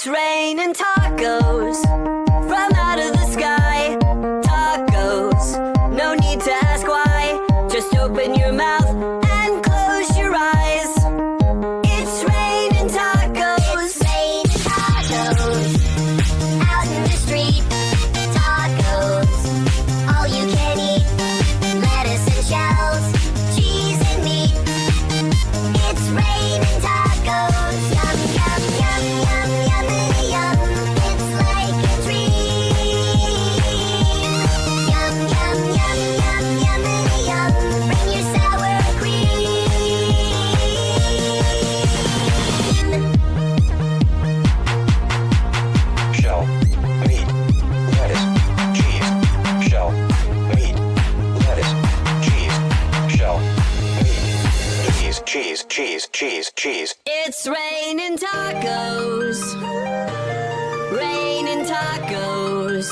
It's raining tacos from out of the sky. Tacos, no need to ask why. Just open your mouth and close your eyes. It's raining tacos. It's raining tacos out in the street. Tacos, all you can eat. Lettuce and shells, cheese and meat. It's raining tacos. Yum, yum, yum, yum, yummy, yum. It's like a dream. Yum, yum, yum, yum, yummy, yum. Bring your sour cream. Shell, meat, lettuce, cheese. Shell, meat, lettuce, cheese. Shell, meat, cheese, cheese, cheese, cheese. It's raining tacos. Raining tacos.